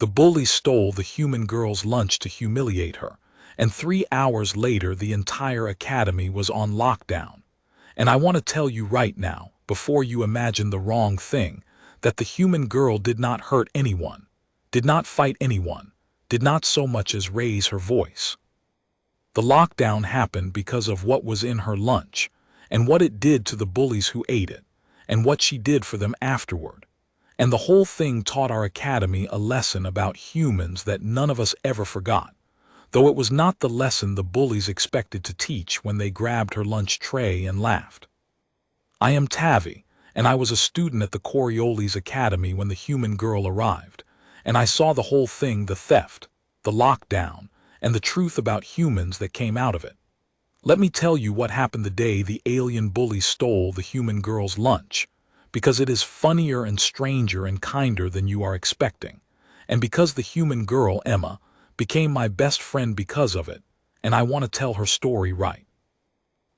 The bully stole the human girl's lunch to humiliate her, and 3 hours later the entire academy was on lockdown. And I want to tell you right now, before you imagine the wrong thing, that the human girl did not hurt anyone, did not fight anyone, did not so much as raise her voice. The lockdown happened because of what was in her lunch, and what it did to the bullies who ate it, and what she did for them afterward. And the whole thing taught our academy a lesson about humans that none of us ever forgot, though it was not the lesson the bullies expected to teach when they grabbed her lunch tray and laughed. I am Tavi, and I was a student at the Coriolis Academy when the human girl arrived, and I saw the whole thing, the theft, the lockdown, and the truth about humans that came out of it. Let me tell you what happened the day the alien bully stole the human girl's lunch, because it is funnier and stranger and kinder than you are expecting, and because the human girl, Emma, became my best friend because of it, and I want to tell her story right.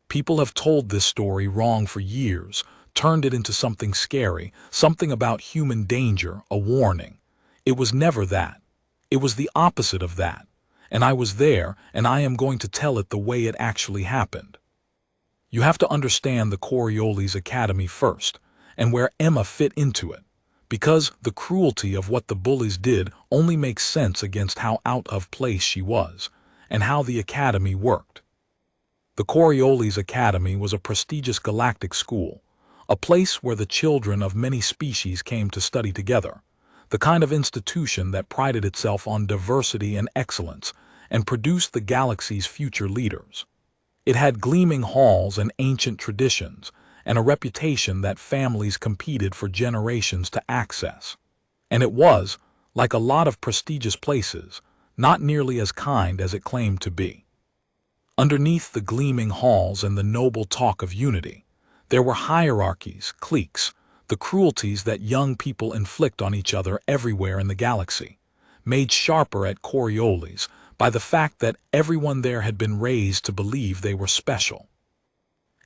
People have told this story wrong for years, turned it into something scary, something about human danger, a warning. It was never that. It was the opposite of that. And I was there, and I am going to tell it the way it actually happened. You have to understand the Coriolis Academy first, and where Emma fit into it, because the cruelty of what the bullies did only makes sense against how out of place she was, and how the academy worked. The Coriolis Academy was a prestigious galactic school, a place where the children of many species came to study together, the kind of institution that prided itself on diversity and excellence and produced the galaxy's future leaders. It had gleaming halls and ancient traditions, and a reputation that families competed for generations to access. And it was, like a lot of prestigious places, not nearly as kind as it claimed to be. Underneath the gleaming halls and the noble talk of unity, there were hierarchies, cliques, the cruelties that young people inflict on each other everywhere in the galaxy, made sharper at Coriolis by the fact that everyone there had been raised to believe they were special.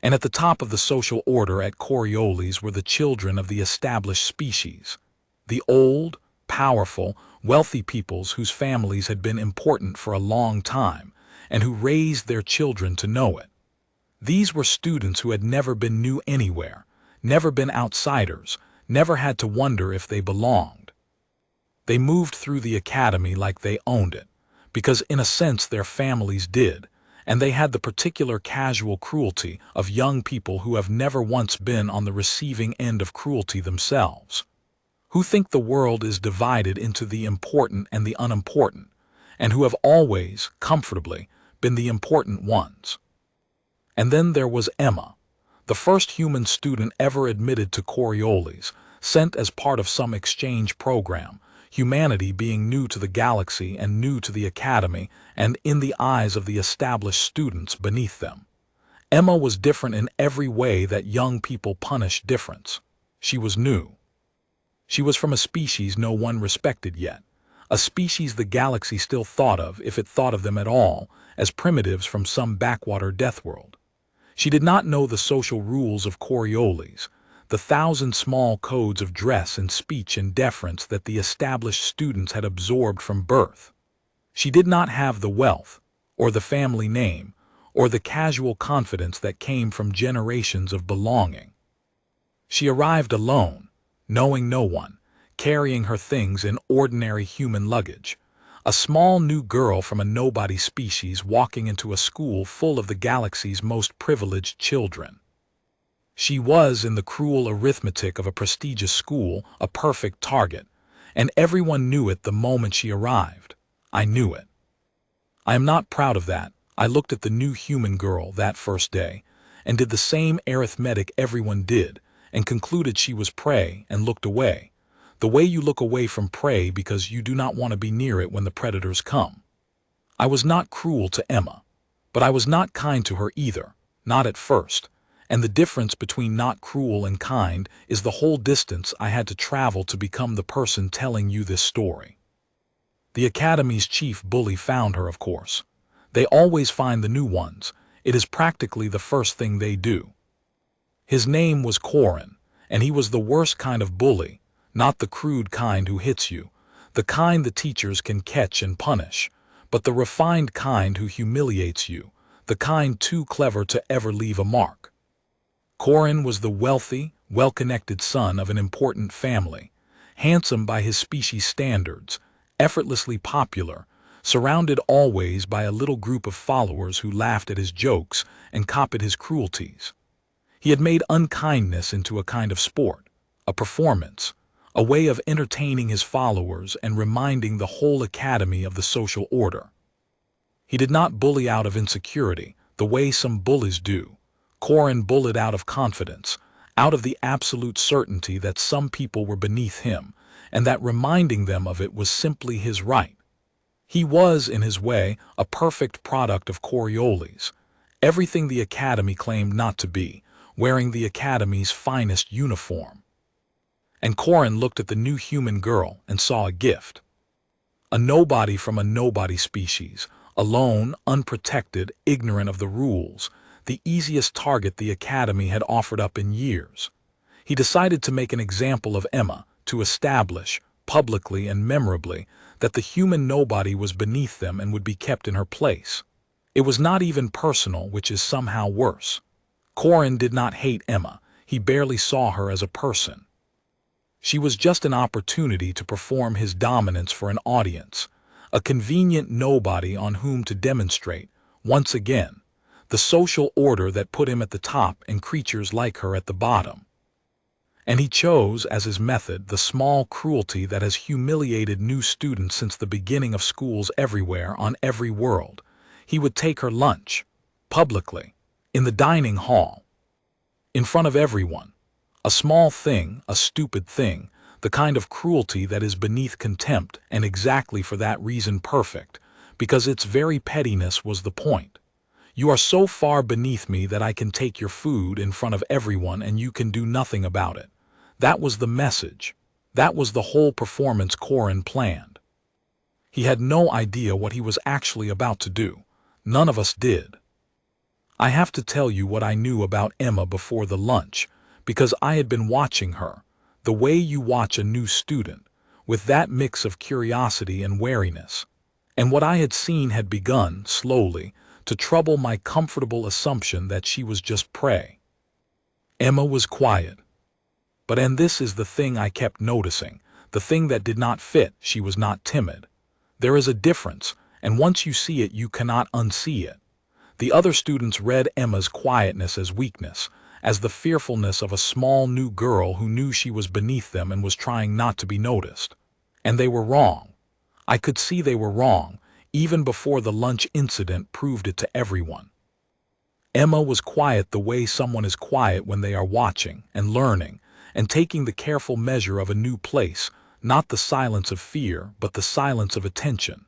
And at the top of the social order at Coriolis were the children of the established species, the old, powerful, wealthy peoples whose families had been important for a long time and who raised their children to know it. These were students who had never been new anywhere, never been outsiders, never had to wonder if they belonged. They moved through the academy like they owned it, because in a sense their families did, and they had the particular casual cruelty of young people who have never once been on the receiving end of cruelty themselves, who think the world is divided into the important and the unimportant, and who have always, comfortably, been the important ones. And then there was Emma, the first human student ever admitted to Coriolis, sent as part of some exchange program, humanity being new to the galaxy and new to the academy and in the eyes of the established students beneath them. Emma was different in every way that young people punish difference. She was new. She was from a species no one respected yet, a species the galaxy still thought of, if it thought of them at all, as primitives from some backwater death world. She did not know the social rules of Coriolis, the 1,000 small codes of dress and speech and deference that the established students had absorbed from birth. She did not have the wealth, or the family name, or the casual confidence that came from generations of belonging. She arrived alone, knowing no one, carrying her things in ordinary human luggage, a small new girl from a nobody species walking into a school full of the galaxy's most privileged children. She was, in the cruel arithmetic of a prestigious school, a perfect target, and everyone knew it the moment she arrived. I knew it. I am not proud of that. I looked at the new human girl that first day, and did the same arithmetic everyone did, and concluded she was prey and looked away, the way you look away from prey because you do not want to be near it when the predators come. I was not cruel to Emma, but I was not kind to her either, not at first. And the difference between not cruel and kind is the whole distance I had to travel to become the person telling you this story. The Academy's chief bully found her, of course. They always find the new ones. It is practically the first thing they do. His name was Korrin, and he was the worst kind of bully, not the crude kind who hits you, the kind the teachers can catch and punish, but the refined kind who humiliates you, the kind too clever to ever leave a mark. Korrin was the wealthy, well-connected son of an important family, handsome by his species standards, effortlessly popular, surrounded always by a little group of followers who laughed at his jokes and copied his cruelties. He had made unkindness into a kind of sport, a performance, a way of entertaining his followers and reminding the whole academy of the social order. He did not bully out of insecurity, the way some bullies do. Korrin bullied out of confidence, out of the absolute certainty that some people were beneath him, and that reminding them of it was simply his right. He was, in his way, a perfect product of Coriolis, everything the academy claimed not to be, wearing the academy's finest uniform. And Korrin looked at the new human girl and saw a gift. A nobody from a nobody species, alone, unprotected, ignorant of the rules, the easiest target the academy had offered up in years. He decided to make an example of Emma, to establish, publicly and memorably, that the human nobody was beneath them and would be kept in her place. It was not even personal, which is somehow worse. Korrin did not hate Emma, he barely saw her as a person. She was just an opportunity to perform his dominance for an audience, a convenient nobody on whom to demonstrate, once again, the social order that put him at the top and creatures like her at the bottom. And he chose, as his method, the small cruelty that has humiliated new students since the beginning of schools everywhere on every world. He would take her lunch, publicly, in the dining hall, in front of everyone. A small thing, a stupid thing, the kind of cruelty that is beneath contempt and exactly for that reason perfect, because its very pettiness was the point. You are so far beneath me that I can take your food in front of everyone and you can do nothing about it. That was the message. That was the whole performance Korrin planned. He had no idea what he was actually about to do. None of us did. I have to tell you what I knew about Emma before the lunch, because I had been watching her, the way you watch a new student, with that mix of curiosity and wariness. And what I had seen had begun, slowly, to trouble my comfortable assumption that she was just prey. Emma was quiet. And this is the thing I kept noticing, the thing that did not fit, she was not timid. There is a difference, and once you see it you cannot unsee it. The other students read Emma's quietness as weakness, as the fearfulness of a small new girl who knew she was beneath them and was trying not to be noticed. And they were wrong. I could see they were wrong, even before the lunch incident proved it to everyone. Emma was quiet the way someone is quiet when they are watching and learning and taking the careful measure of a new place, not the silence of fear, but the silence of attention.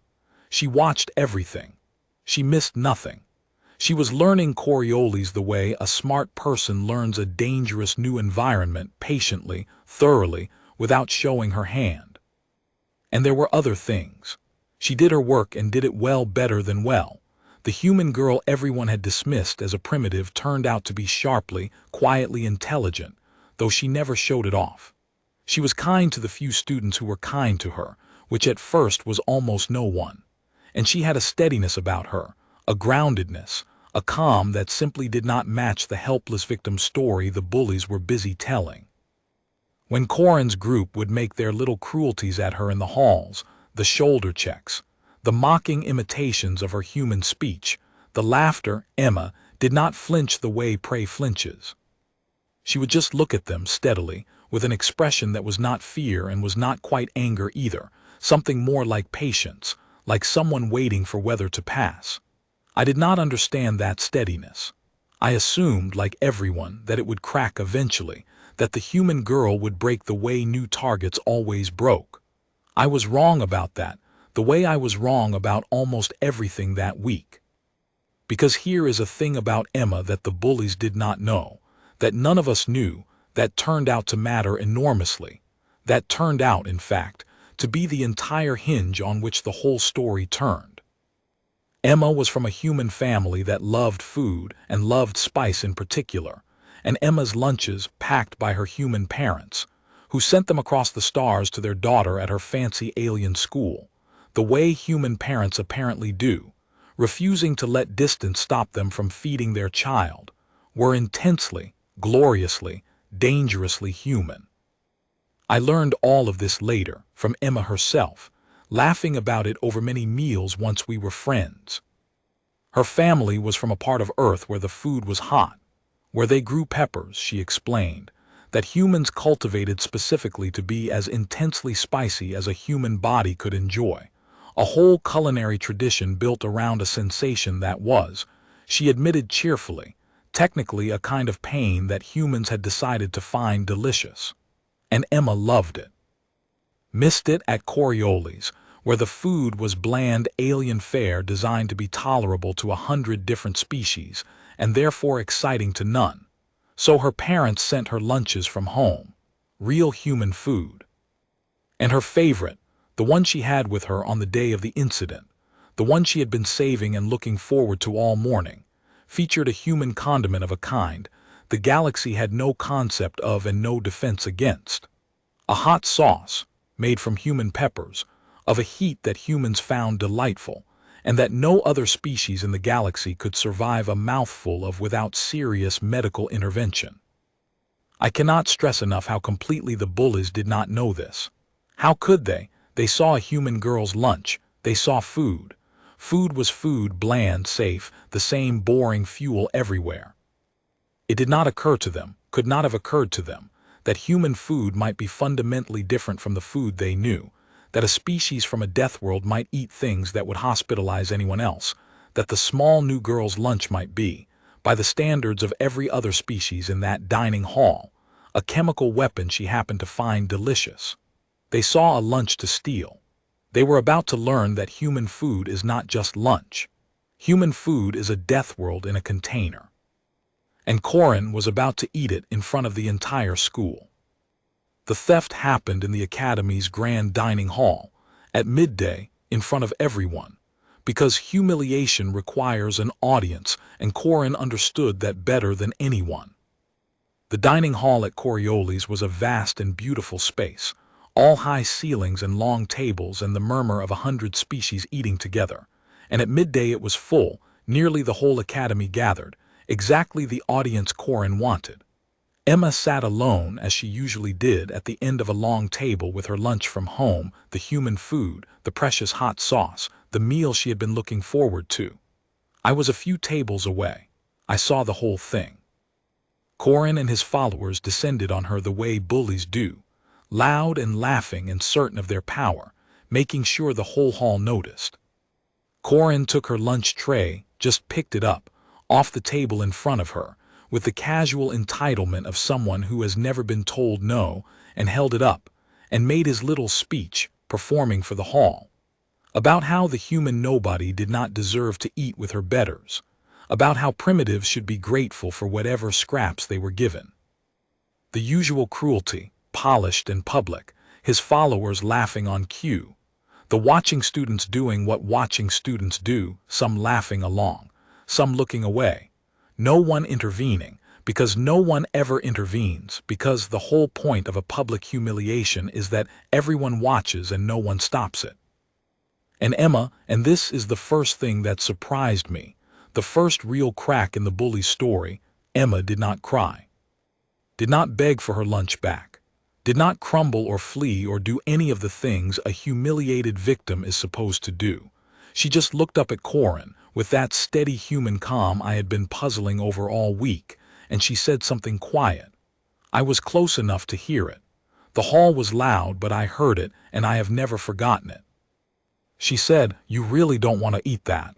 She watched everything. She missed nothing. She was learning Coriolis the way a smart person learns a dangerous new environment patiently, thoroughly, without showing her hand. And there were other things. She did her work and did it well, better than well. The human girl everyone had dismissed as a primitive turned out to be sharply, quietly intelligent, though she never showed it off. She was kind to the few students who were kind to her, which at first was almost no one. And she had a steadiness about her, a groundedness, a calm that simply did not match the helpless victim story the bullies were busy telling. When Korrin's group would make their little cruelties at her in the halls, the shoulder checks, the mocking imitations of her human speech, the laughter, Emma did not flinch the way prey flinches. She would just look at them steadily, with an expression that was not fear and was not quite anger either, something more like patience, like someone waiting for weather to pass. I did not understand that steadiness. I assumed, like everyone, that it would crack eventually, that the human girl would break the way new targets always broke. I was wrong about that, the way I was wrong about almost everything that week. Because here is a thing about Emma that the bullies did not know, that none of us knew, that turned out to matter enormously, that turned out, in fact, to be the entire hinge on which the whole story turned. Emma was from a human family that loved food and loved spice in particular, and Emma's lunches packed by her human parents, who sent them across the stars to their daughter at her fancy alien school, the way human parents apparently do, refusing to let distance stop them from feeding their child, were intensely, gloriously, dangerously human. I learned all of this later, from Emma herself, laughing about it over many meals once we were friends. Her family was from a part of Earth where the food was hot, where they grew peppers, she explained, that humans cultivated specifically to be as intensely spicy as a human body could enjoy, a whole culinary tradition built around a sensation that was, she admitted cheerfully, technically a kind of pain that humans had decided to find delicious. And Emma loved it. Missed it at Coriolis, where the food was bland alien fare designed to be tolerable to 100 different species, and therefore exciting to none. So her parents sent her lunches from home, real human food. And her favorite, the one she had with her on the day of the incident, the one she had been saving and looking forward to all morning, featured a human condiment of a kind the galaxy had no concept of and no defense against. A hot sauce, made from human peppers, of a heat that humans found delightful, and that no other species in the galaxy could survive a mouthful of without serious medical intervention. I cannot stress enough how completely the bullies did not know this. How could they? They saw a human girl's lunch. They saw food. Food was food, bland, safe, the same boring fuel everywhere. It did not occur to them, could not have occurred to them, that human food might be fundamentally different from the food they knew, that a species from a death world might eat things that would hospitalize anyone else, that the small new girl's lunch might be, by the standards of every other species in that dining hall, a chemical weapon she happened to find delicious. They saw a lunch to steal. They were about to learn that human food is not just lunch. Human food is a death world in a container. And Korrin was about to eat it in front of the entire school. The theft happened in the Academy's grand dining hall, at midday, in front of everyone, because humiliation requires an audience, and Korrin understood that better than anyone. The dining hall at Coriolis was a vast and beautiful space, all high ceilings and long tables and the murmur of 100 species eating together, and at midday it was full, nearly the whole Academy gathered, exactly the audience Korrin wanted. Emma sat alone, as she usually did, at the end of a long table with her lunch from home, the human food, the precious hot sauce, the meal she had been looking forward to. I was a few tables away. I saw the whole thing. Korrin and his followers descended on her the way bullies do, loud and laughing and certain of their power, making sure the whole hall noticed. Korrin took her lunch tray, just picked it up, off the table in front of her, with the casual entitlement of someone who has never been told no, and held it up, and made his little speech, performing for the hall, about how the human nobody did not deserve to eat with her betters, about how primitives should be grateful for whatever scraps they were given. The usual cruelty, polished and public, his followers laughing on cue, the watching students doing what watching students do, some laughing along, some looking away, no one intervening, because no one ever intervenes, because the whole point of a public humiliation is that everyone watches and no one stops it. And Emma, and this is the first thing that surprised me, the first real crack in the bully's story, Emma did not cry, did not beg for her lunch back, did not crumble or flee or do any of the things a humiliated victim is supposed to do. She just looked up at Korrin with that steady human calm I had been puzzling over all week, and she said something quiet. I was close enough to hear it. The hall was loud, but I heard it, and I have never forgotten it. She said, "You really don't want to eat that."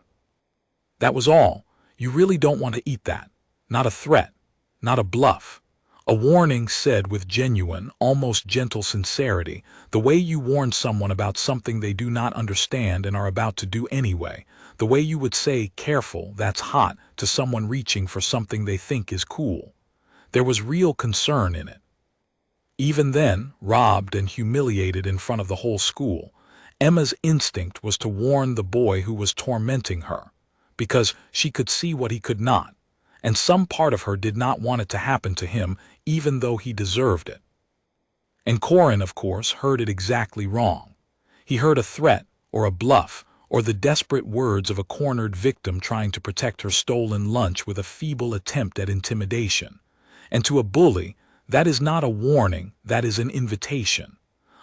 That was all. You really don't want to eat that. Not a threat, not a bluff. A warning said with genuine, almost gentle sincerity, the way you warn someone about something they do not understand and are about to do anyway, the way you would say, "Careful, that's hot," to someone reaching for something they think is cool. There was real concern in it. Even then, robbed and humiliated in front of the whole school, Emma's instinct was to warn the boy who was tormenting her, because she could see what he could not, and some part of her did not want it to happen to him, even though he deserved it. And Korrin, of course, heard it exactly wrong. He heard a threat, or a bluff, or the desperate words of a cornered victim trying to protect her stolen lunch with a feeble attempt at intimidation. And to a bully, that is not a warning, that is an invitation.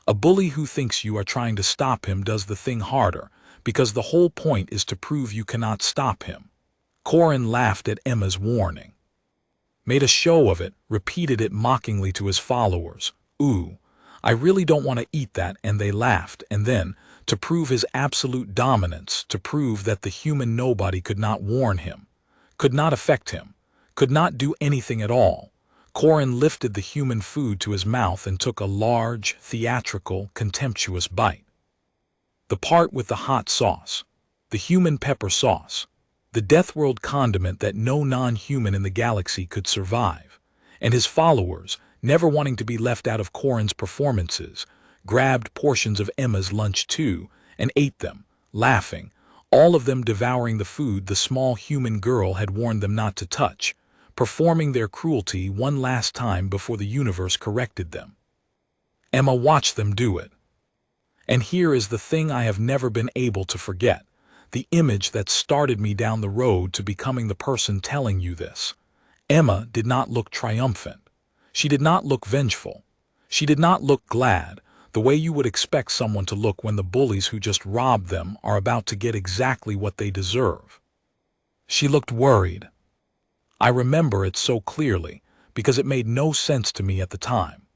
A bully who thinks you are trying to stop him does the thing harder, because the whole point is to prove you cannot stop him. Korrin laughed at Emma's warning, made a show of it, repeated it mockingly to his followers. Ooh, I really don't want to eat that, and they laughed, and then, to prove his absolute dominance, to prove that the human nobody could not warn him, could not affect him, could not do anything at all, Korrin lifted the human food to his mouth and took a large, theatrical, contemptuous bite. The part with the hot sauce, the human pepper sauce, the death-world condiment that no non-human in the galaxy could survive, and his followers, never wanting to be left out of Korrin's performances, grabbed portions of Emma's lunch too and ate them, laughing, all of them devouring the food the small human girl had warned them not to touch, performing their cruelty one last time before the universe corrected them. Emma watched them do it. And here is the thing I have never been able to forget, the image that started me down the road to becoming the person telling you this. Emma did not look triumphant. She did not look vengeful. She did not look glad, the way you would expect someone to look when the bullies who just robbed them are about to get exactly what they deserve. She looked worried. I remember it so clearly, because it made no sense to me at the time.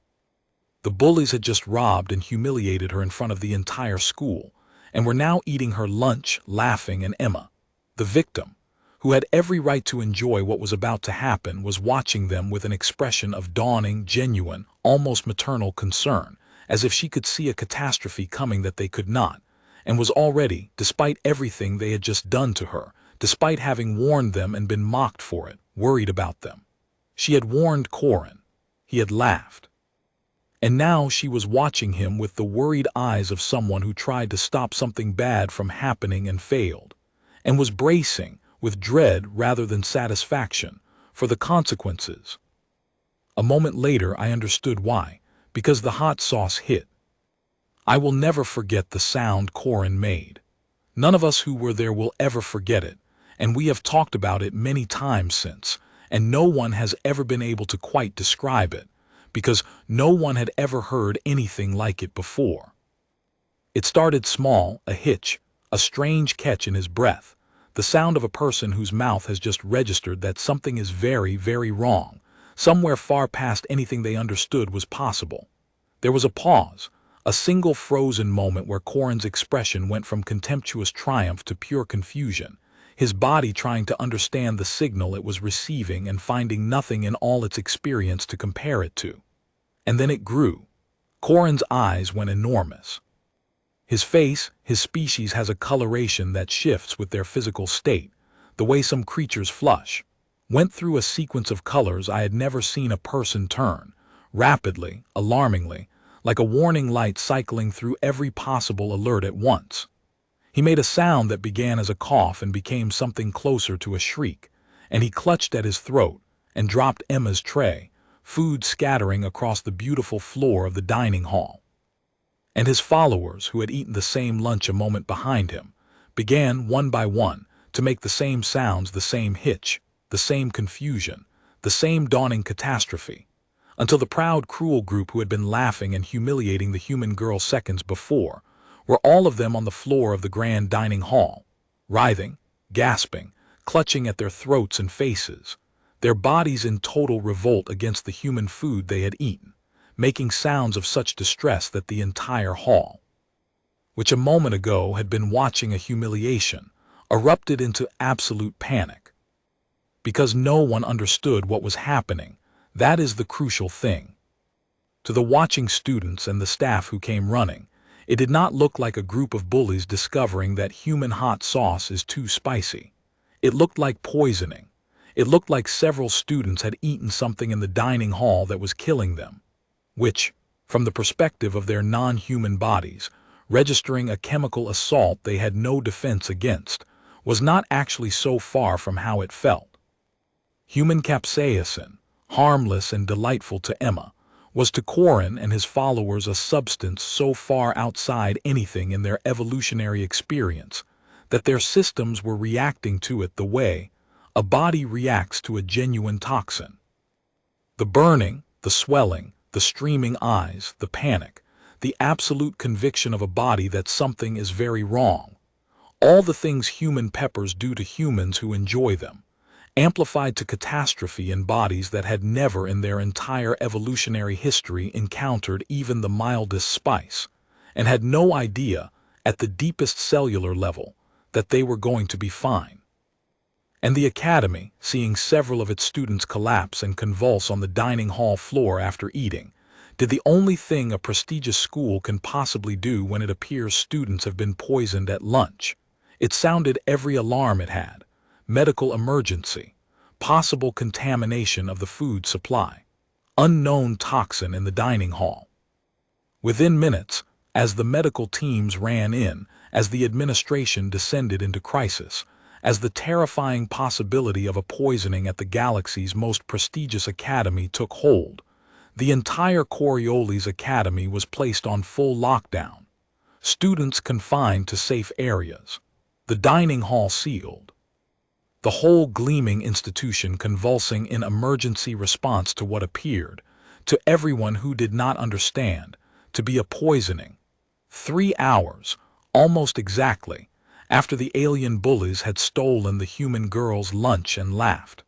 The bullies had just robbed and humiliated her in front of the entire school, and were now eating her lunch, laughing, and Emma, the victim, who had every right to enjoy what was about to happen, was watching them with an expression of dawning, genuine, almost maternal concern, as if she could see a catastrophe coming that they could not, and was already, despite everything they had just done to her, despite having warned them and been mocked for it, worried about them. She had warned Korrin. He had laughed. And now she was watching him with the worried eyes of someone who tried to stop something bad from happening and failed, and was bracing, with dread rather than satisfaction, for the consequences. A moment later I understood why, because the hot sauce hit. I will never forget the sound Korrin made. None of us who were there will ever forget it, and we have talked about it many times since, and no one has ever been able to quite describe it, because no one had ever heard anything like it before. It started small, a hitch, a strange catch in his breath, the sound of a person whose mouth has just registered that something is very, very wrong, somewhere far past anything they understood was possible. There was a pause, a single frozen moment where Korrin's expression went from contemptuous triumph to pure confusion, his body trying to understand the signal it was receiving and finding nothing in all its experience to compare it to. And then it grew. Korrin's eyes went enormous. His face, his species, has a coloration that shifts with their physical state, the way some creatures flush, went through a sequence of colors I had never seen a person turn, rapidly, alarmingly, like a warning light cycling through every possible alert at once. He made a sound that began as a cough and became something closer to a shriek, and he clutched at his throat and dropped Emma's tray, food scattering across the beautiful floor of the dining hall. And his followers, who had eaten the same lunch a moment behind him, began, one by one, to make the same sounds, the same hitch, the same confusion, the same dawning catastrophe, until the proud, cruel group who had been laughing and humiliating the human girl seconds before were all of them on the floor of the grand dining hall, writhing, gasping, clutching at their throats and faces, their bodies in total revolt against the human food they had eaten, making sounds of such distress that the entire hall, which a moment ago had been watching a humiliation, erupted into absolute panic. Because no one understood what was happening, that is the crucial thing. To the watching students and the staff who came running, it did not look like a group of bullies discovering that human hot sauce is too spicy. It looked like poisoning. It looked like several students had eaten something in the dining hall that was killing them, which, from the perspective of their non-human bodies, registering a chemical assault they had no defense against, was not actually so far from how it felt. Human capsaicin, harmless and delightful to Emma, was to Korrin and his followers a substance so far outside anything in their evolutionary experience that their systems were reacting to it the way a body reacts to a genuine toxin. The burning, the swelling, the streaming eyes, the panic, the absolute conviction of a body that something is very wrong. All the things human peppers do to humans who enjoy them, amplified to catastrophe in bodies that had never in their entire evolutionary history encountered even the mildest spice, and had no idea, at the deepest cellular level, that they were going to be fine. And the Academy, seeing several of its students collapse and convulse on the dining hall floor after eating, did the only thing a prestigious school can possibly do when it appears students have been poisoned at lunch. It sounded every alarm it had: medical emergency, possible contamination of the food supply, unknown toxin in the dining hall. Within minutes, as the medical teams ran in, as the administration descended into crisis, as the terrifying possibility of a poisoning at the galaxy's most prestigious academy took hold, the entire Coriolis Academy was placed on full lockdown. Students confined to safe areas. The dining hall sealed. The whole gleaming institution convulsing in emergency response to what appeared, to everyone who did not understand, to be a poisoning. 3 hours, almost exactly, after the alien bullies had stolen the human girl's lunch and laughed.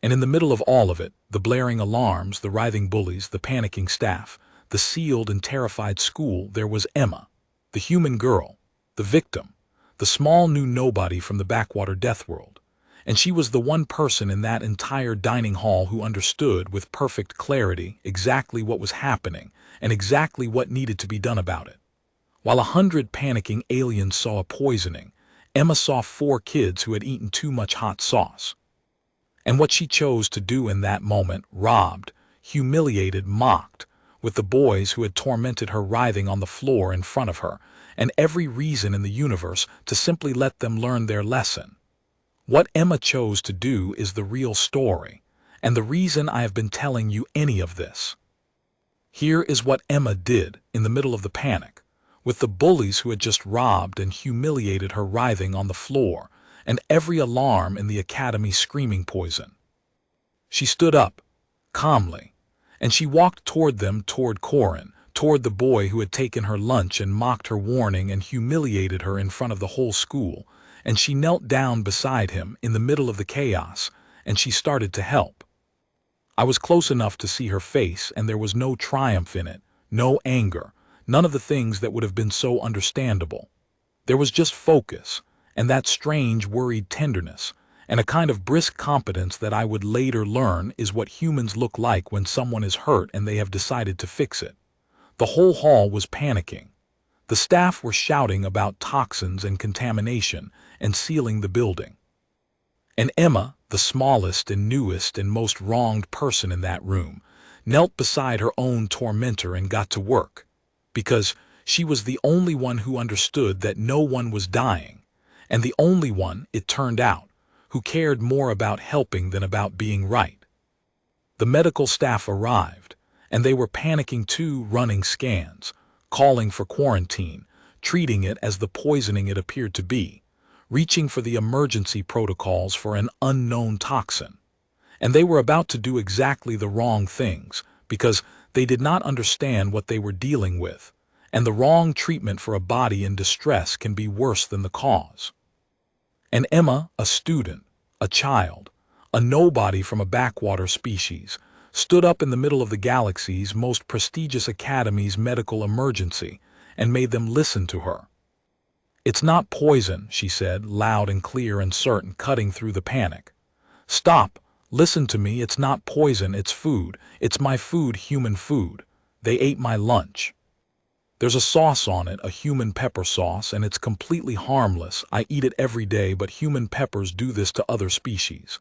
And in the middle of all of it, the blaring alarms, the writhing bullies, the panicking staff, the sealed and terrified school, there was Emma, the human girl, the victim, the small new nobody from the backwater death world. And she was the one person in that entire dining hall who understood with perfect clarity exactly what was happening and exactly what needed to be done about it. While 100 panicking aliens saw a poisoning, Emma saw 4 kids who had eaten too much hot sauce. And what she chose to do in that moment, robbed, humiliated, mocked, with the boys who had tormented her writhing on the floor in front of her, and every reason in the universe to simply let them learn their lesson. What Emma chose to do is the real story, and the reason I have been telling you any of this. Here is what Emma did in the middle of the panic, with the bullies who had just robbed and humiliated her writhing on the floor, and every alarm in the academy screaming poison. She stood up, calmly, and she walked toward them, toward Korrin, toward the boy who had taken her lunch and mocked her warning and humiliated her in front of the whole school, and she knelt down beside him in the middle of the chaos, and she started to help. I was close enough to see her face, and there was no triumph in it, no anger, none of the things that would have been so understandable. There was just focus, and that strange worried tenderness, and a kind of brisk competence that I would later learn is what humans look like when someone is hurt and they have decided to fix it. The whole hall was panicking. The staff were shouting about toxins and contamination and sealing the building. And Emma, the smallest and newest and most wronged person in that room, knelt beside her own tormentor and got to work, because she was the only one who understood that no one was dying, and the only one, it turned out, who cared more about helping than about being right. The medical staff arrived, and they were panicking too, running scans, calling for quarantine, treating it as the poisoning it appeared to be, reaching for the emergency protocols for an unknown toxin. And they were about to do exactly the wrong things, because they did not understand what they were dealing with, and the wrong treatment for a body in distress can be worse than the cause. And Emma, a student, a child, a nobody from a backwater species, stood up in the middle of the galaxy's most prestigious academy's medical emergency and made them listen to her. "It's not poison," she said, loud and clear and certain, cutting through the panic. "Stop, listen to me, it's not poison, it's food. It's my food, human food. They ate my lunch. There's a sauce on it, a human pepper sauce, and it's completely harmless. I eat it every day, but human peppers do this to other species.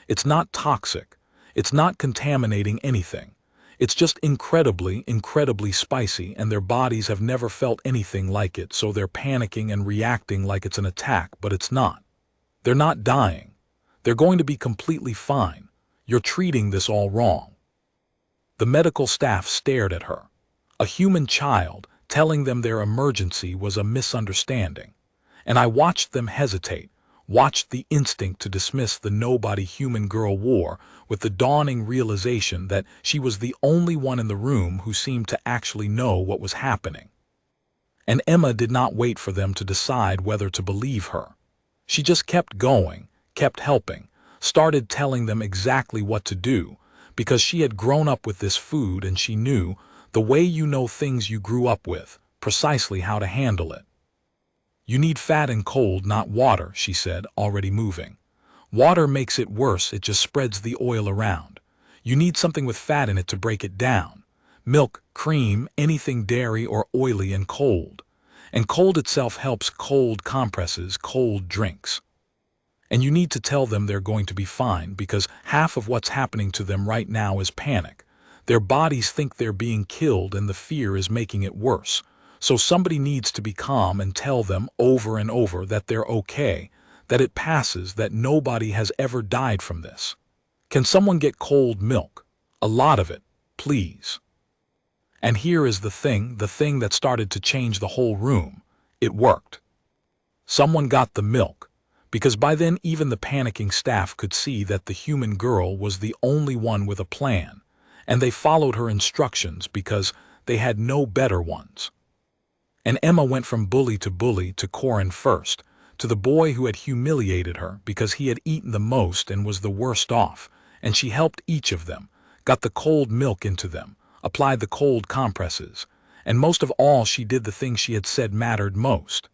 It's not toxic. It's not contaminating anything. It's just incredibly, incredibly spicy, and their bodies have never felt anything like it, so they're panicking and reacting like it's an attack, but it's not. They're not dying. They're going to be completely fine. You're treating this all wrong." The medical staff stared at her. A human child telling them their emergency was a misunderstanding. And I watched them hesitate, watched the instinct to dismiss the nobody human girl wore with the dawning realization that she was the only one in the room who seemed to actually know what was happening. And Emma did not wait for them to decide whether to believe her. She just kept going, kept helping, started telling them exactly what to do, because she had grown up with this food and she knew, the way you know things you grew up with, precisely how to handle it. You need fat and cold, not water, she said, already moving. Water makes it worse, it just spreads the oil around. You need something with fat in it to break it down. Milk, cream, anything dairy or oily and cold. And cold itself helps, cold compresses, cold drinks. And you need to tell them they're going to be fine because half of what's happening to them right now is panic. Their bodies think they're being killed and the fear is making it worse. So somebody needs to be calm and tell them over and over that they're okay, that it passes, that nobody has ever died from this. Can someone get cold milk? A lot of it, please. And here is the thing that started to change the whole room. It worked. Someone got the milk, because by then even the panicking staff could see that the human girl was the only one with a plan, and they followed her instructions because they had no better ones. And Emma went from bully to Korrin first, to the boy who had humiliated her because he had eaten the most and was the worst off, and she helped each of them, got the cold milk into them, applied the cold compresses, and most of all she did the thing she had said mattered most.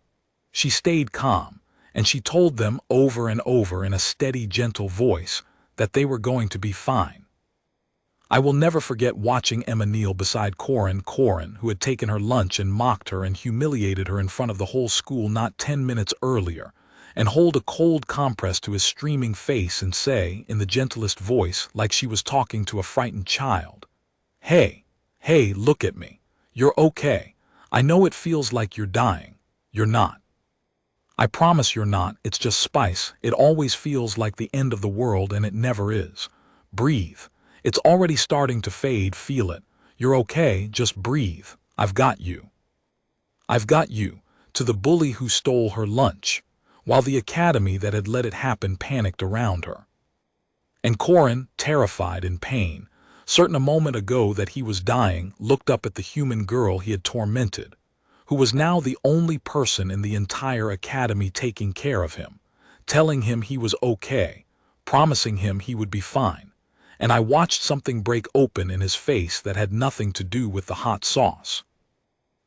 She stayed calm, and she told them over and over in a steady, gentle voice that they were going to be fine. I will never forget watching Emma kneel beside Korrin, who had taken her lunch and mocked her and humiliated her in front of the whole school not 10 minutes earlier, and hold a cold compress to his streaming face and say, in the gentlest voice, like she was talking to a frightened child, hey, look at me. You're okay. I know it feels like you're dying. You're not. I promise you're not. It's just spice. It always feels like the end of the world and it never is. Breathe. It's already starting to fade, feel it. You're okay, just breathe. I've got you. I've got you, to the bully who stole her lunch, while the academy that had let it happen panicked around her. And Korrin, terrified, in pain, certain a moment ago that he was dying, looked up at the human girl he had tormented, who was now the only person in the entire academy taking care of him, telling him he was okay, promising him he would be fine. And I watched something break open in his face that had nothing to do with the hot sauce.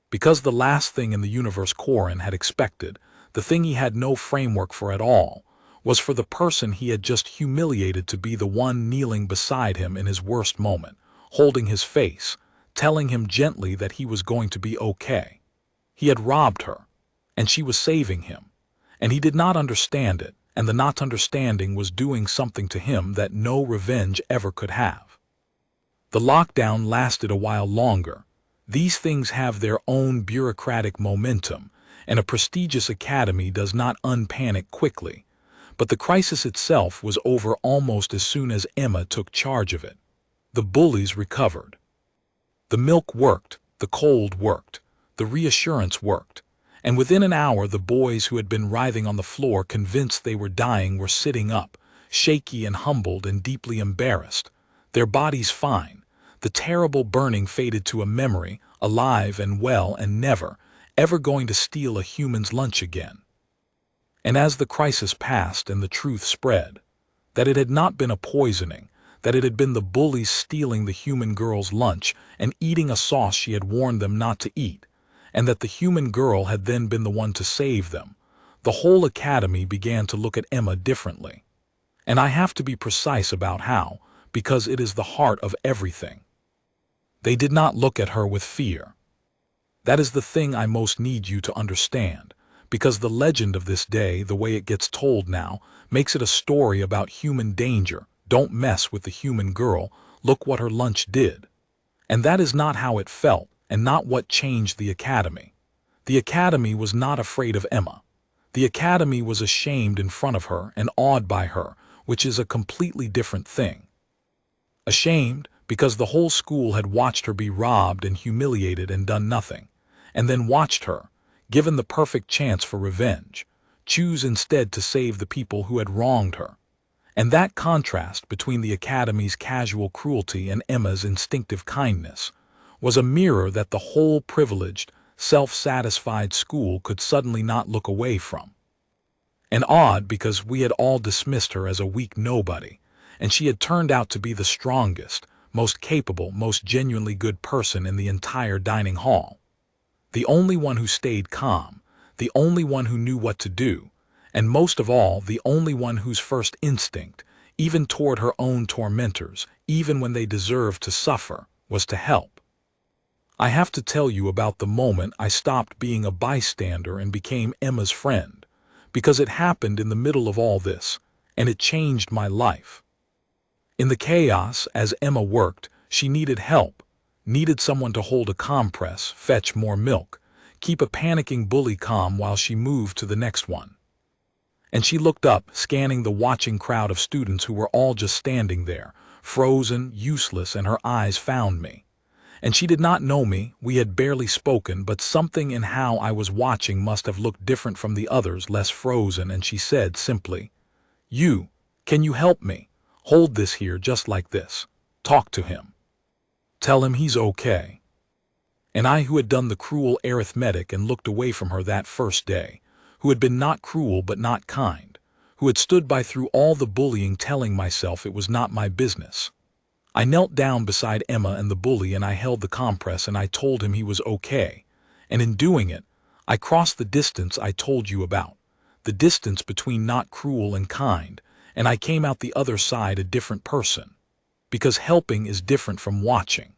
Because the last thing in the universe Korrin had expected, the thing he had no framework for at all, was for the person he had just humiliated to be the one kneeling beside him in his worst moment, holding his face, telling him gently that he was going to be okay. He had robbed her, and she was saving him, and he did not understand it. And the not understanding was doing something to him that no revenge ever could have. The lockdown lasted a while longer. These things have their own bureaucratic momentum, and a prestigious academy does not unpanic quickly. But the crisis itself was over almost as soon as Emma took charge of it. The bullies recovered. The milk worked, the cold worked, the reassurance worked. And within an hour the boys who had been writhing on the floor convinced they were dying were sitting up, shaky and humbled and deeply embarrassed, their bodies fine. The terrible burning faded to a memory, alive and well and never, ever going to steal a human's lunch again. And as the crisis passed and the truth spread, that it had not been a poisoning, that it had been the bullies stealing the human girl's lunch and eating a sauce she had warned them not to eat, and that the human girl had then been the one to save them, the whole academy began to look at Emma differently. And I have to be precise about how, because it is the heart of everything. They did not look at her with fear. That is the thing I most need you to understand, because the legend of this day, the way it gets told now, makes it a story about human danger. Don't mess with the human girl, look what her lunch did. And that is not how it felt, and not what changed the academy. The academy was not afraid of Emma. The academy was ashamed in front of her and awed by her, which is a completely different thing. Ashamed because the whole school had watched her be robbed and humiliated and done nothing, and then watched her, given the perfect chance for revenge, choose instead to save the people who had wronged her. And that contrast between the Academy's casual cruelty and Emma's instinctive kindness was a mirror that the whole privileged, self-satisfied school could suddenly not look away from. And odd because we had all dismissed her as a weak nobody, and she had turned out to be the strongest, most capable, most genuinely good person in the entire dining hall. The only one who stayed calm, the only one who knew what to do, and most of all, the only one whose first instinct, even toward her own tormentors, even when they deserved to suffer, was to help. I have to tell you about the moment I stopped being a bystander and became Emma's friend, because it happened in the middle of all this, and it changed my life. In the chaos, as Emma worked, she needed help, needed someone to hold a compress, fetch more milk, keep a panicking bully calm while she moved to the next one. And she looked up, scanning the watching crowd of students who were all just standing there, frozen, useless, and her eyes found me. And she did not know me, we had barely spoken, but something in how I was watching must have looked different from the others, less frozen, and she said simply, can you help me? Hold this here just like this. Talk to him. Tell him he's okay." And I, who had done the cruel arithmetic and looked away from her that first day, who had been not cruel but not kind, who had stood by through all the bullying telling myself it was not my business. I knelt down beside Emma and the bully and I held the compress and I told him he was okay, and in doing it, I crossed the distance I told you about, the distance between not cruel and kind, and I came out the other side a different person. Because helping is different from watching.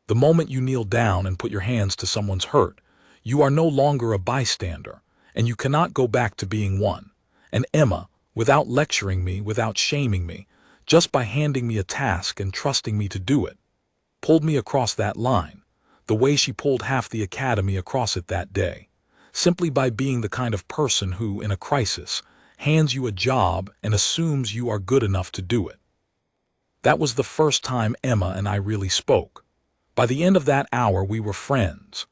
The moment you kneel down and put your hands to someone's hurt, you are no longer a bystander, and you cannot go back to being one. And Emma, without lecturing me, without shaming me, just by handing me a task and trusting me to do it, pulled me across that line, the way she pulled half the academy across it that day, simply by being the kind of person who, in a crisis, hands you a job and assumes you are good enough to do it. That was the first time Emma and I really spoke. By the end of that hour, we were friends.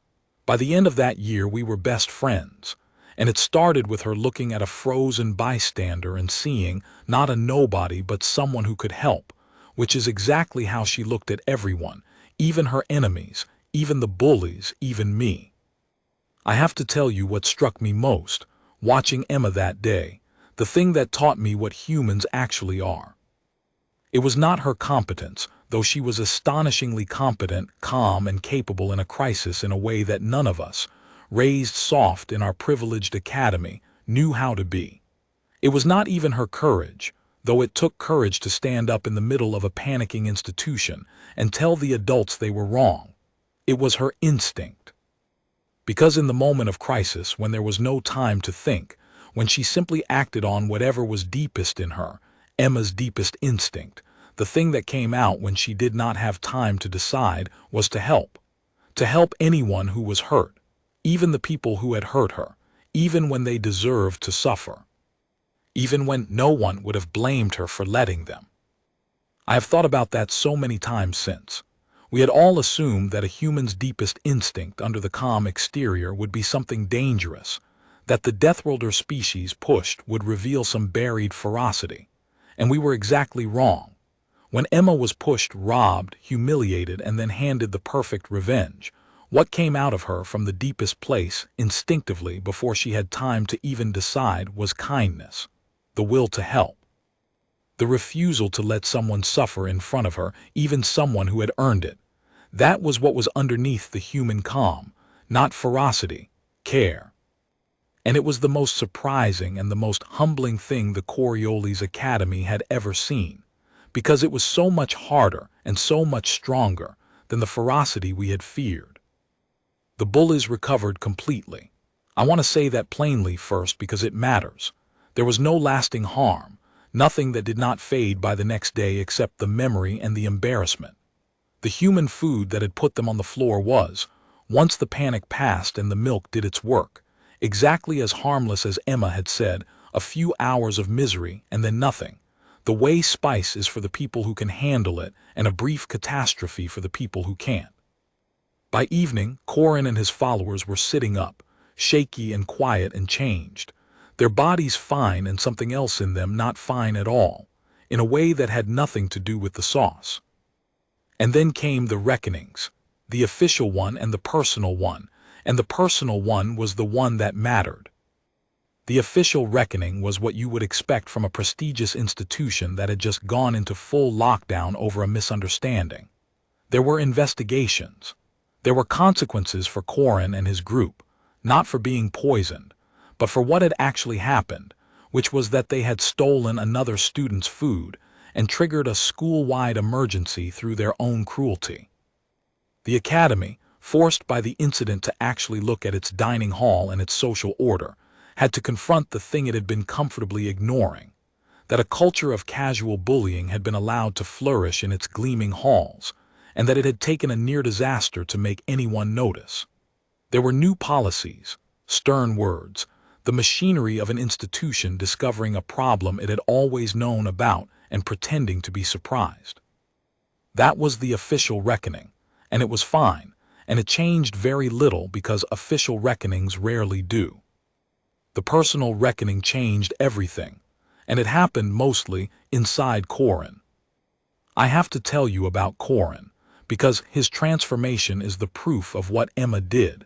By the end of that year, we were best friends. And it started with her looking at a frozen bystander and seeing not a nobody but someone who could help, which is exactly how she looked at everyone, even her enemies, even the bullies, even me. I have to tell you what struck me most, watching Emma that day, the thing that taught me what humans actually are. It was not her competence, though she was astonishingly competent, calm, and capable in a crisis in a way that none of us, raised soft in our privileged academy, knew how to be. It was not even her courage, though it took courage to stand up in the middle of a panicking institution and tell the adults they were wrong. It was her instinct. Because in the moment of crisis, when there was no time to think, when she simply acted on whatever was deepest in her, Emma's deepest instinct, the thing that came out when she did not have time to decide was to help anyone who was hurt, even the people who had hurt her, even when they deserved to suffer, even when no one would have blamed her for letting them. I have thought about that so many times since. We had all assumed that a human's deepest instinct under the calm exterior would be something dangerous, that the Deathworlder species pushed would reveal some buried ferocity, and we were exactly wrong. When Emma was pushed, robbed, humiliated, and then handed the perfect revenge, what came out of her from the deepest place, instinctively, before she had time to even decide, was kindness, the will to help, the refusal to let someone suffer in front of her, even someone who had earned it. That was what was underneath the human calm, not ferocity, care. And it was the most surprising and the most humbling thing the Coriolis Academy had ever seen, because it was so much harder and so much stronger than the ferocity we had feared. The bullies recovered completely. I want to say that plainly first because it matters. There was no lasting harm, nothing that did not fade by the next day except the memory and the embarrassment. The human food that had put them on the floor was, once the panic passed and the milk did its work, exactly as harmless as Emma had said, a few hours of misery and then nothing. The way spice is for the people who can handle it, and a brief catastrophe for the people who can't. By evening, Korrin and his followers were sitting up, shaky and quiet and changed, their bodies fine and something else in them not fine at all, in a way that had nothing to do with the sauce. And then came the reckonings, the official one and the personal one, and the personal one was the one that mattered. The official reckoning was what you would expect from a prestigious institution that had just gone into full lockdown over a misunderstanding. There were investigations. There were consequences for Korrin and his group, not for being poisoned, but for what had actually happened, which was that they had stolen another student's food and triggered a school-wide emergency through their own cruelty. The academy, forced by the incident to actually look at its dining hall and its social order, had to confront the thing it had been comfortably ignoring, that a culture of casual bullying had been allowed to flourish in its gleaming halls, and that it had taken a near disaster to make anyone notice. There were new policies, stern words, the machinery of an institution discovering a problem it had always known about and pretending to be surprised. That was the official reckoning, and it was fine, and it changed very little because official reckonings rarely do. The personal reckoning changed everything, and it happened mostly inside Korrin. I have to tell you about Korrin, because his transformation is the proof of what Emma did,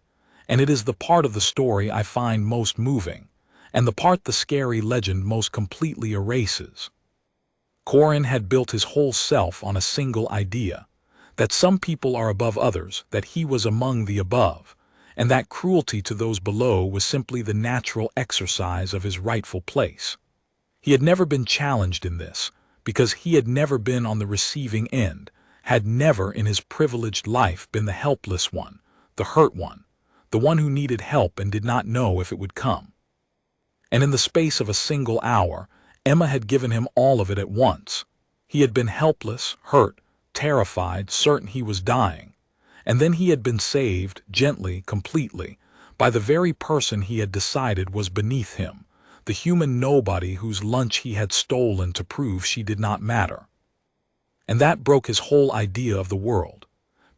and it is the part of the story I find most moving, and the part the scary legend most completely erases. Korrin had built his whole self on a single idea, that some people are above others, that he was among the above, and that cruelty to those below was simply the natural exercise of his rightful place. He had never been challenged in this, because he had never been on the receiving end, had never in his privileged life been the helpless one, the hurt one, the one who needed help and did not know if it would come. And in the space of a single hour, Emma had given him all of it at once. He had been helpless, hurt, terrified, certain he was dying, and then he had been saved, gently, completely, by the very person he had decided was beneath him, the human nobody whose lunch he had stolen to prove she did not matter. And that broke his whole idea of the world,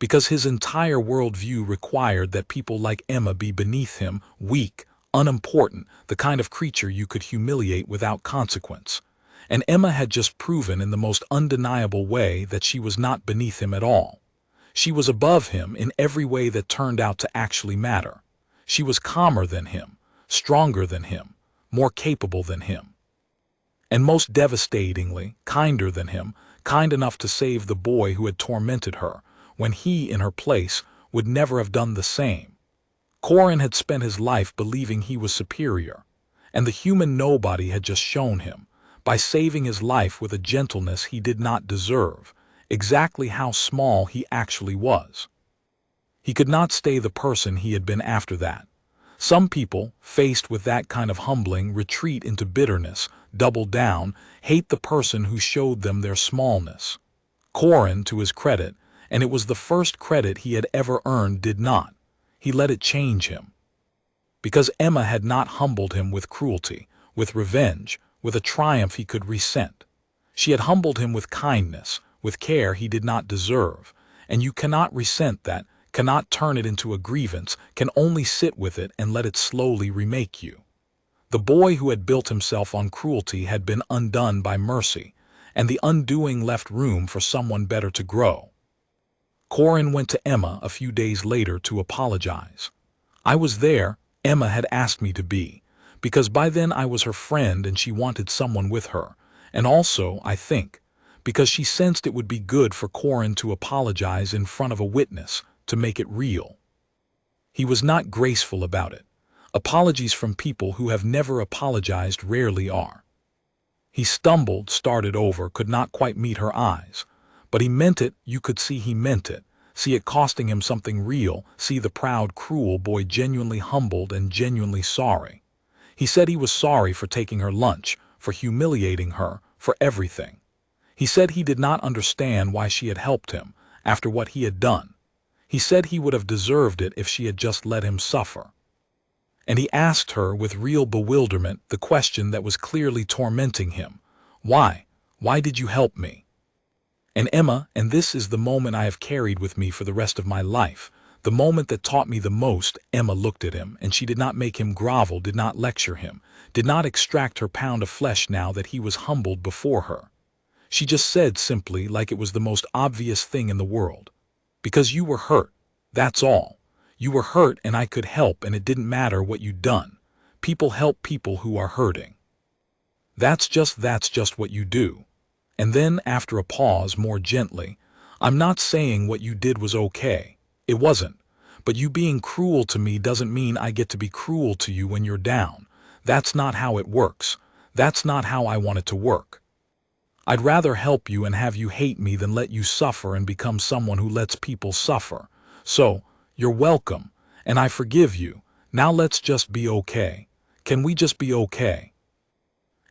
because his entire worldview required that people like Emma be beneath him, weak, unimportant, the kind of creature you could humiliate without consequence. And Emma had just proven in the most undeniable way that she was not beneath him at all. She was above him in every way that turned out to actually matter. She was calmer than him, stronger than him, more capable than him. And most devastatingly, kinder than him, kind enough to save the boy who had tormented her, when he, in her place, would never have done the same. Korrin had spent his life believing he was superior, and the human nobody had just shown him, by saving his life with a gentleness he did not deserve, exactly how small he actually was. He could not stay the person he had been after that. Some people, faced with that kind of humbling, retreat into bitterness, double down, hate the person who showed them their smallness. Korrin, to his credit, and it was the first credit he had ever earned, did not. He let it change him. Because Emma had not humbled him with cruelty, with revenge, with a triumph he could resent. She had humbled him with kindness, with care he did not deserve, and you cannot resent that, cannot turn it into a grievance, can only sit with it and let it slowly remake you. The boy who had built himself on cruelty had been undone by mercy, and the undoing left room for someone better to grow. Korrin went to Emma a few days later to apologize. I was there, Emma had asked me to be, because by then I was her friend and she wanted someone with her, and also, I think, because she sensed it would be good for Korrin to apologize in front of a witness, to make it real. He was not graceful about it. Apologies from people who have never apologized rarely are. He stumbled, started over, could not quite meet her eyes. But he meant it, you could see he meant it, see it costing him something real, see the proud, cruel boy genuinely humbled and genuinely sorry. He said he was sorry for taking her lunch, for humiliating her, for everything. He said he did not understand why she had helped him, after what he had done. He said he would have deserved it if she had just let him suffer. And he asked her with real bewilderment the question that was clearly tormenting him. Why? Why did you help me? And Emma, and this is the moment I have carried with me for the rest of my life, the moment that taught me the most. Emma looked at him, and she did not make him grovel, did not lecture him, did not extract her pound of flesh now that he was humbled before her. She just said simply, like it was the most obvious thing in the world, "Because you were hurt. That's all. You were hurt and I could help, and it didn't matter what you'd done. People help people who are hurting. That's just what you do." And then, after a pause, more gently, "I'm not saying what you did was okay. It wasn't. But you being cruel to me doesn't mean I get to be cruel to you when you're down. That's not how it works. That's not how I want it to work. I'd rather help you and have you hate me than let you suffer and become someone who lets people suffer. So, you're welcome, and I forgive you. Now let's just be okay. Can we just be okay?"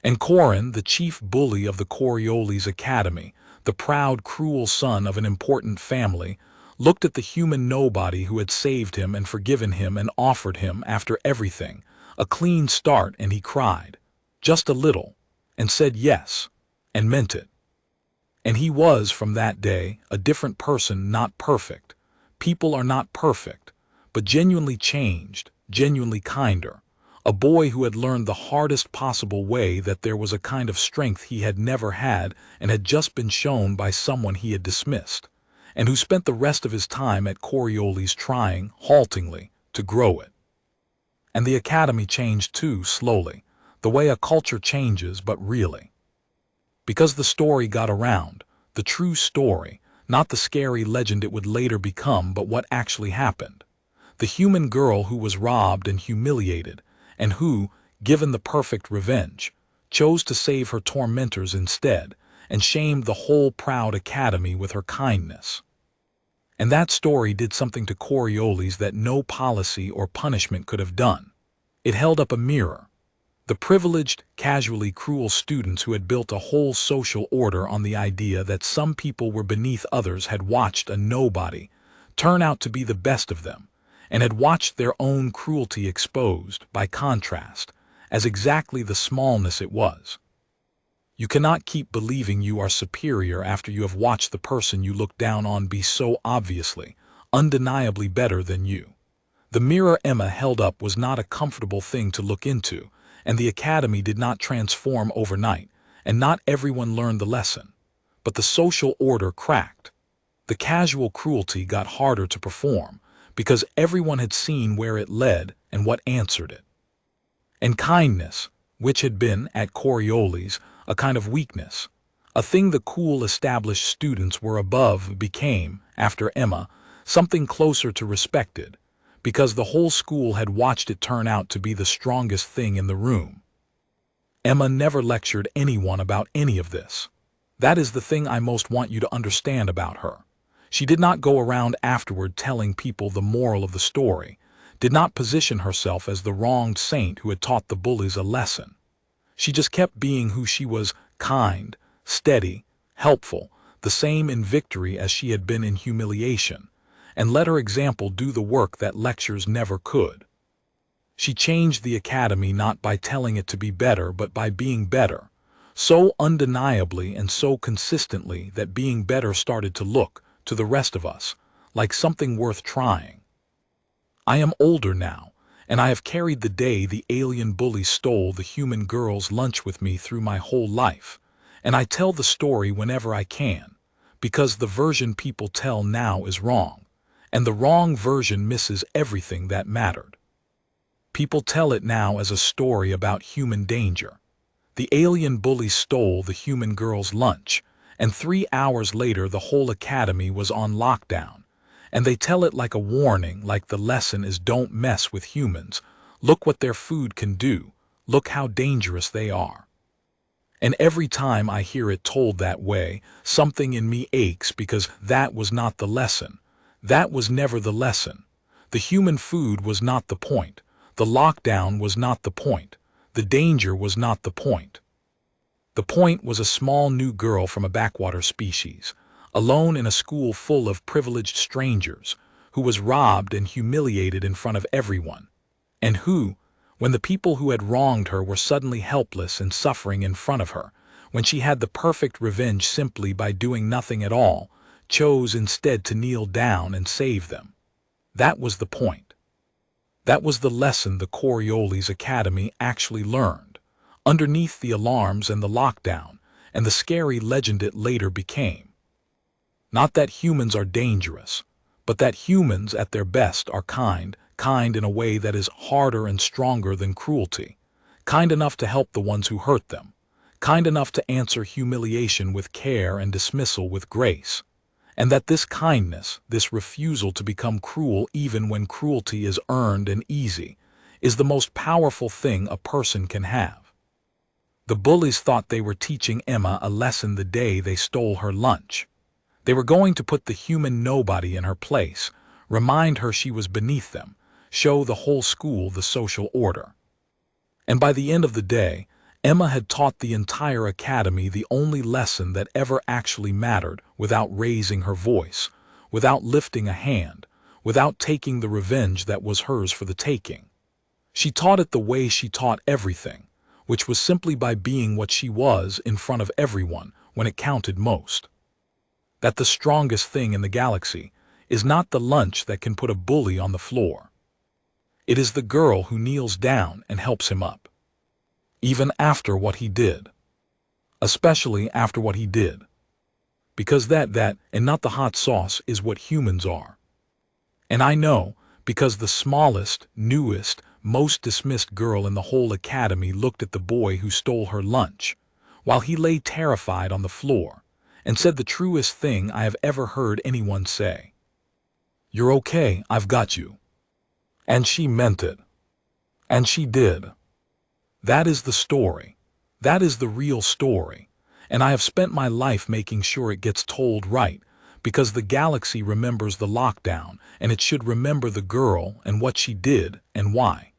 And Korrin, the chief bully of the Coriolis Academy, the proud, cruel son of an important family, looked at the human nobody who had saved him and forgiven him and offered him, after everything, a clean start, and he cried, just a little, and said yes, and meant it. And he was, from that day, a different person, not perfect. People are not perfect, but genuinely changed, genuinely kinder. A boy who had learned the hardest possible way that there was a kind of strength he had never had and had just been shown by someone he had dismissed, and who spent the rest of his time at Coriolis trying, haltingly, to grow it. And the academy changed too, slowly, the way a culture changes, but really. Because the story got around, the true story, not the scary legend it would later become, but what actually happened. The human girl who was robbed and humiliated, and who, given the perfect revenge, chose to save her tormentors instead, and shamed the whole proud academy with her kindness. And that story did something to Coriolis that no policy or punishment could have done. It held up a mirror. The privileged, casually cruel students who had built a whole social order on the idea that some people were beneath others had watched a nobody turn out to be the best of them, and had watched their own cruelty exposed, by contrast, as exactly the smallness it was. You cannot keep believing you are superior after you have watched the person you look down on be so obviously, undeniably better than you. The mirror Emma held up was not a comfortable thing to look into, and the academy did not transform overnight, and not everyone learned the lesson. But the social order cracked. The casual cruelty got harder to perform, because everyone had seen where it led and what answered it. And kindness, which had been, at Coriolis, a kind of weakness, a thing the cool established students were above, became, after Emma, something closer to respected, because the whole school had watched it turn out to be the strongest thing in the room. Emma never lectured anyone about any of this. That is the thing I most want you to understand about her. She did not go around afterward telling people the moral of the story, did not position herself as the wronged saint who had taught the bullies a lesson. She just kept being who she was, kind, steady, helpful, the same in victory as she had been in humiliation, and let her example do the work that lectures never could. She changed the academy not by telling it to be better, but by being better, so undeniably and so consistently that being better started to look, to the rest of us, like something worth trying. I am older now, and I have carried the day the alien bully stole the human girl's lunch with me through my whole life, and I tell the story whenever I can, because the version people tell now is wrong, and the wrong version misses everything that mattered. People tell it now as a story about human danger. The alien bully stole the human girl's lunch, and 3 hours later the whole academy was on lockdown, and they tell it like a warning, like the lesson is don't mess with humans, look what their food can do, look how dangerous they are. And every time I hear it told that way, something in me aches, because that was not the lesson. That was never the lesson. The human food was not the point. The lockdown was not the point. The danger was not the point. The point was a small new girl from a backwater species, alone in a school full of privileged strangers, who was robbed and humiliated in front of everyone, and who, when the people who had wronged her were suddenly helpless and suffering in front of her, when she had the perfect revenge simply by doing nothing at all, chose instead to kneel down and save them. That was the point. That was the lesson the Coriolis Academy actually learned, underneath the alarms and the lockdown, and the scary legend it later became. Not that humans are dangerous, but that humans at their best are kind in a way that is harder and stronger than cruelty, kind enough to help the ones who hurt them, kind enough to answer humiliation with care and dismissal with grace, and that this kindness, this refusal to become cruel even when cruelty is earned and easy, is the most powerful thing a person can have. The bullies thought they were teaching Emma a lesson the day they stole her lunch. They were going to put the human nobody in her place, remind her she was beneath them, show the whole school the social order. And by the end of the day, Emma had taught the entire academy the only lesson that ever actually mattered without raising her voice, without lifting a hand, without taking the revenge that was hers for the taking. She taught it the way she taught everything, which was simply by being what she was in front of everyone when it counted most. That the strongest thing in the galaxy is not the lunch that can put a bully on the floor. It is the girl who kneels down and helps him up. Even after what he did. Especially after what he did. Because that, and not the hot sauce, is what humans are. And I know, because the smallest, newest, most dismissed girl in the whole academy looked at the boy who stole her lunch, while he lay terrified on the floor, and said the truest thing I have ever heard anyone say. "You're okay, I've got you." And she meant it. And she did. That is the story. That is the real story. And I have spent my life making sure it gets told right, because the galaxy remembers the lockdown, and it should remember the girl and what she did and why.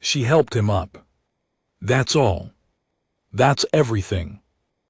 She helped him up. That's all. That's everything.